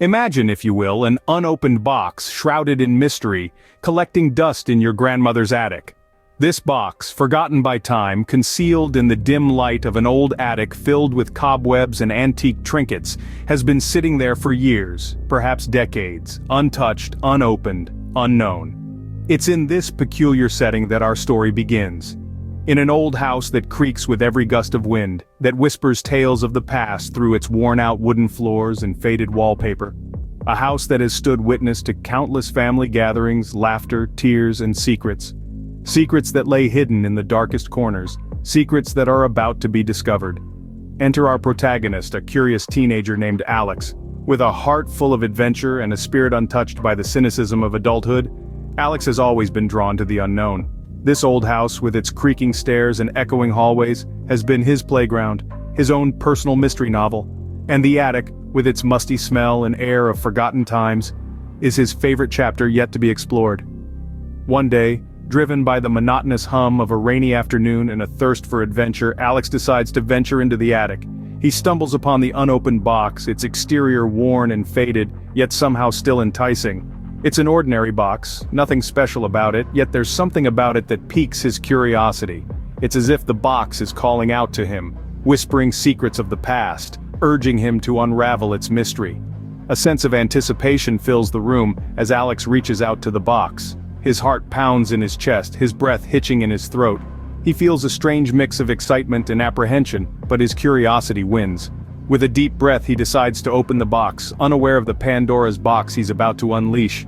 Imagine, if you will, an unopened box shrouded in mystery, collecting dust in your grandmother's attic. This box, forgotten by time, concealed in the dim light of an old attic filled with cobwebs and antique trinkets, has been sitting there for years, perhaps decades, untouched, unopened, unknown. It's in this peculiar setting that our story begins. In an old house that creaks with every gust of wind, that whispers tales of the past through its worn-out wooden floors and faded wallpaper. A house that has stood witness to countless family gatherings, laughter, tears, and secrets. Secrets that lay hidden in the darkest corners, secrets that are about to be discovered. Enter our protagonist, a curious teenager named Alex. With a heart full of adventure and a spirit untouched by the cynicism of adulthood, Alex has always been drawn to the unknown. This old house, with its creaking stairs and echoing hallways, has been his playground, his own personal mystery novel. And the attic, with its musty smell and air of forgotten times, is his favorite chapter yet to be explored. One day, driven by the monotonous hum of a rainy afternoon and a thirst for adventure, Alex decides to venture into the attic. He stumbles upon the unopened box, its exterior worn and faded, yet somehow still enticing. It's an ordinary box, nothing special about it, yet there's something about it that piques his curiosity. It's as if the box is calling out to him, whispering secrets of the past, urging him to unravel its mystery. A sense of anticipation fills the room as Alex reaches out to the box. His heart pounds in his chest, his breath hitching in his throat. He feels a strange mix of excitement and apprehension, but his curiosity wins. With a deep breath, he decides to open the box, unaware of the Pandora's box he's about to unleash.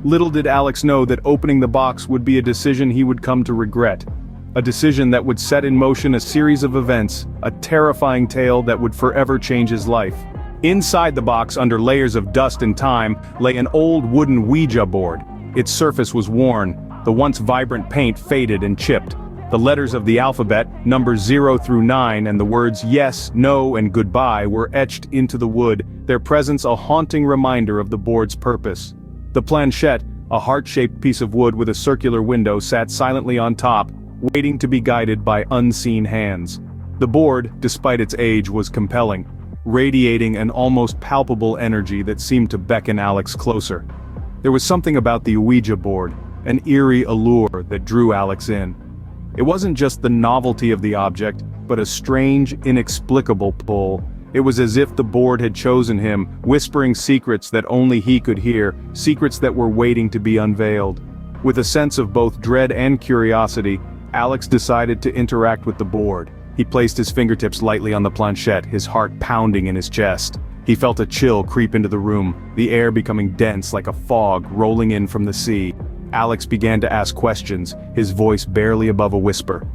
Little did Alex know that opening the box would be a decision he would come to regret. A decision that would set in motion a series of events, a terrifying tale that would forever change his life. Inside the box, under layers of dust and time, lay an old wooden Ouija board. Its surface was worn, the once vibrant paint faded and chipped. The letters of the alphabet, numbers 0 through 9, and the words yes, no, and goodbye were etched into the wood, their presence a haunting reminder of the board's purpose. The planchette, a heart-shaped piece of wood with a circular window, sat silently on top, waiting to be guided by unseen hands. The board, despite its age, was compelling, radiating an almost palpable energy that seemed to beckon Alex closer. There was something about the Ouija board, an eerie allure that drew Alex in. It wasn't just the novelty of the object, but a strange, inexplicable pull. It was as if the board had chosen him, whispering secrets that only he could hear, secrets that were waiting to be unveiled. With a sense of both dread and curiosity, Alex decided to interact with the board. He placed his fingertips lightly on the planchette, his heart pounding in his chest. He felt a chill creep into the room, the air becoming dense like a fog rolling in from the sea. Alex began to ask questions, his voice barely above a whisper.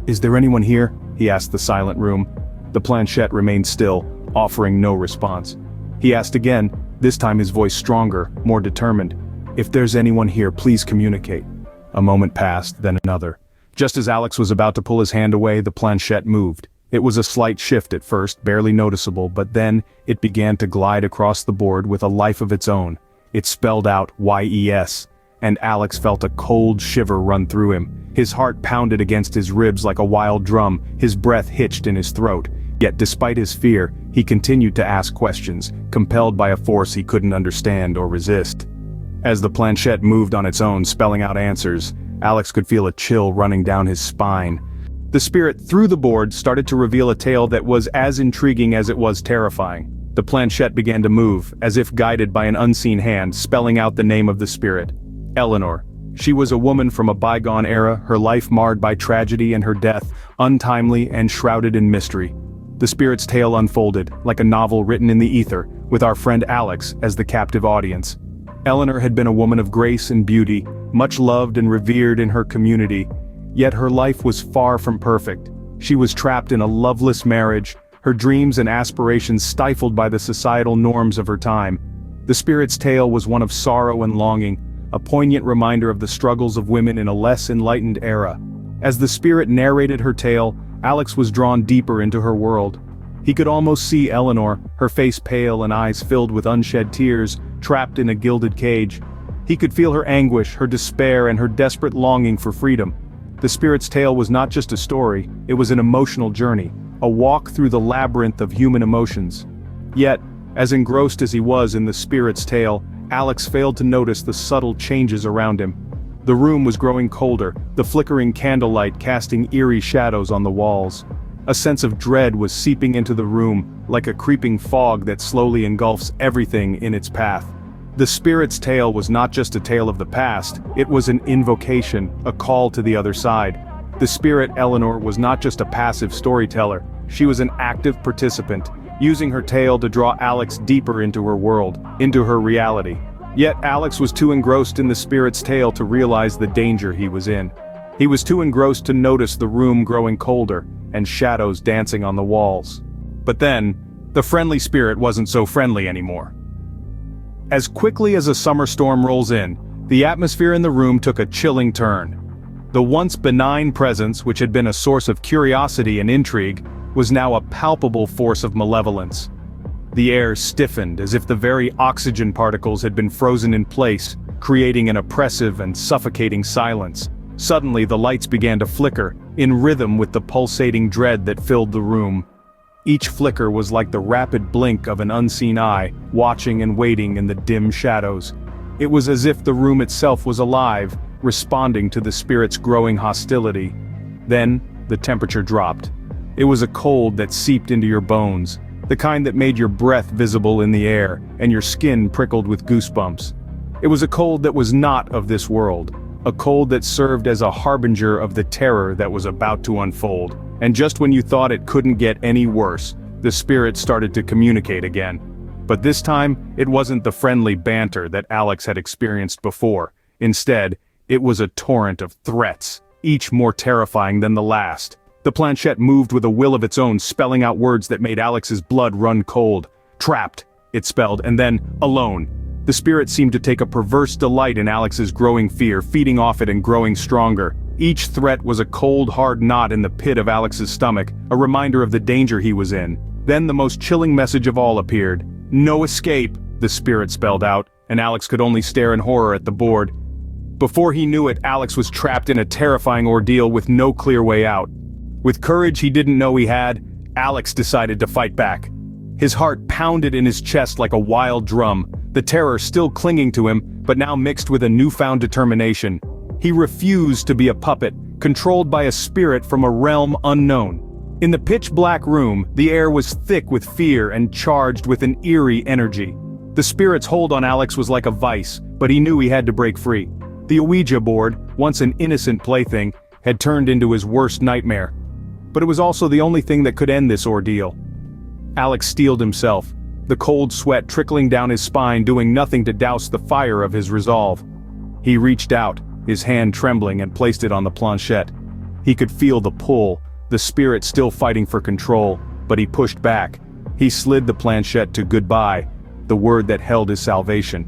"Is there anyone here?" he asked the silent room. The planchette remained still, offering no response. He asked again, this time his voice stronger, more determined. "If there's anyone here, please communicate." A moment passed, then another. Just as Alex was about to pull his hand away, the planchette moved. It was a slight shift at first, barely noticeable, but then it began to glide across the board with a life of its own. It spelled out YES, and Alex felt a cold shiver run through him. His heart pounded against his ribs like a wild drum, his breath hitched in his throat. Yet despite his fear, he continued to ask questions, compelled by a force he couldn't understand or resist. As the planchette moved on its own, spelling out answers, Alex could feel a chill running down his spine. The spirit through the board started to reveal a tale that was as intriguing as it was terrifying. The planchette began to move, as if guided by an unseen hand, spelling out the name of the spirit. Eleanor. She was a woman from a bygone era, her life marred by tragedy and her death, untimely and shrouded in mystery. The spirit's tale unfolded, like a novel written in the ether, with our friend Alex as the captive audience. Eleanor had been a woman of grace and beauty, much loved and revered in her community, yet her life was far from perfect. She was trapped in a loveless marriage, her dreams and aspirations stifled by the societal norms of her time. The spirit's tale was one of sorrow and longing, a poignant reminder of the struggles of women in a less enlightened era. As the spirit narrated her tale, Alex was drawn deeper into her world. He could almost see Eleanor, her face pale and eyes filled with unshed tears, trapped in a gilded cage. He could feel her anguish, her despair, and her desperate longing for freedom. The spirit's tale was not just a story, it was an emotional journey, a walk through the labyrinth of human emotions. Yet, As engrossed as he was in the spirit's tale, Alex failed to notice the subtle changes around him. The room was growing colder, the flickering candlelight casting eerie shadows on the walls. A sense of dread was seeping into the room, like a creeping fog that slowly engulfs everything in its path. The spirit's tale was not just a tale of the past, it was an invocation, a call to the other side. The spirit Eleanor was not just a passive storyteller, she was an active participant, using her tale to draw Alex deeper into her world, into her reality. Yet Alex was too engrossed in the spirit's tale to realize the danger he was in. He was too engrossed to notice the room growing colder, and shadows dancing on the walls. But then, the friendly spirit wasn't so friendly anymore. As quickly as a summer storm rolls in, the atmosphere in the room took a chilling turn. The once benign presence, which had been a source of curiosity and intrigue, was now a palpable force of malevolence. The air stiffened as if the very oxygen particles had been frozen in place, creating an oppressive and suffocating silence. Suddenly the lights began to flicker, in rhythm with the pulsating dread that filled the room. Each flicker was like the rapid blink of an unseen eye, watching and waiting in the dim shadows. It was as if the room itself was alive, responding to the spirit's growing hostility. Then, the temperature dropped. It was a cold that seeped into your bones, the kind that made your breath visible in the air, and your skin prickled with goosebumps. It was a cold that was not of this world, a cold that served as a harbinger of the terror that was about to unfold. And just when you thought it couldn't get any worse, the spirit started to communicate again. But this time, it wasn't the friendly banter that Alex had experienced before. Instead, it was a torrent of threats, each more terrifying than the last. The planchette moved with a will of its own, spelling out words that made Alex's blood run cold. Trapped, it spelled, and then, alone. The spirit seemed to take a perverse delight in Alex's growing fear, feeding off it and growing stronger. Each threat was a cold, hard knot in the pit of Alex's stomach, a reminder of the danger he was in. Then the most chilling message of all appeared. No escape, the spirit spelled out, and Alex could only stare in horror at the board. Before he knew it, Alex was trapped in a terrifying ordeal with no clear way out. With courage he didn't know he had, Alex decided to fight back. His heart pounded in his chest like a wild drum, the terror still clinging to him, but now mixed with a newfound determination. He refused to be a puppet, controlled by a spirit from a realm unknown. In the pitch-black room, the air was thick with fear and charged with an eerie energy. The spirit's hold on Alex was like a vice, but he knew he had to break free. The Ouija board, once an innocent plaything, had turned into his worst nightmare. But it was also the only thing that could end this ordeal. Alex steeled himself, the cold sweat trickling down his spine doing nothing to douse the fire of his resolve. He reached out, his hand trembling, and placed it on the planchette. He could feel the pull, the spirit still fighting for control, but he pushed back. He slid the planchette to goodbye, the word that held his salvation.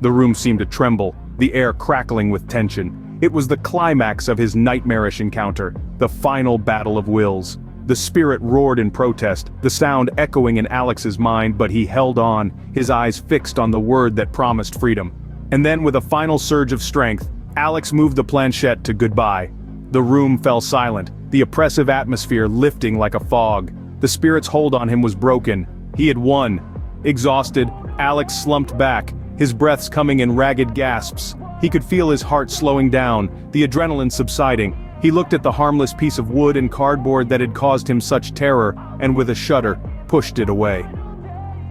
The room seemed to tremble, the air crackling with tension. It was the climax of his nightmarish encounter, the final battle of wills. The spirit roared in protest, the sound echoing in Alex's mind, but he held on, his eyes fixed on the word that promised freedom. And then with a final surge of strength, Alex moved the planchette to goodbye. The room fell silent, the oppressive atmosphere lifting like a fog. The spirit's hold on him was broken. He had won. Exhausted, Alex slumped back, his breaths coming in ragged gasps. He could feel his heart slowing down, the adrenaline subsiding. He looked at the harmless piece of wood and cardboard that had caused him such terror, and with a shudder, pushed it away.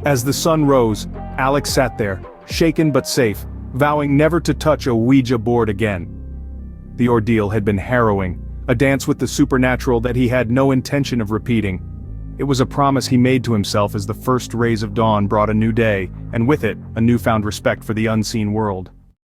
As the sun rose, Alex sat there, shaken but safe, vowing never to touch a Ouija board again. The ordeal had been harrowing, a dance with the supernatural that he had no intention of repeating. It was a promise he made to himself as the first rays of dawn brought a new day, and with it, a newfound respect for the unseen world.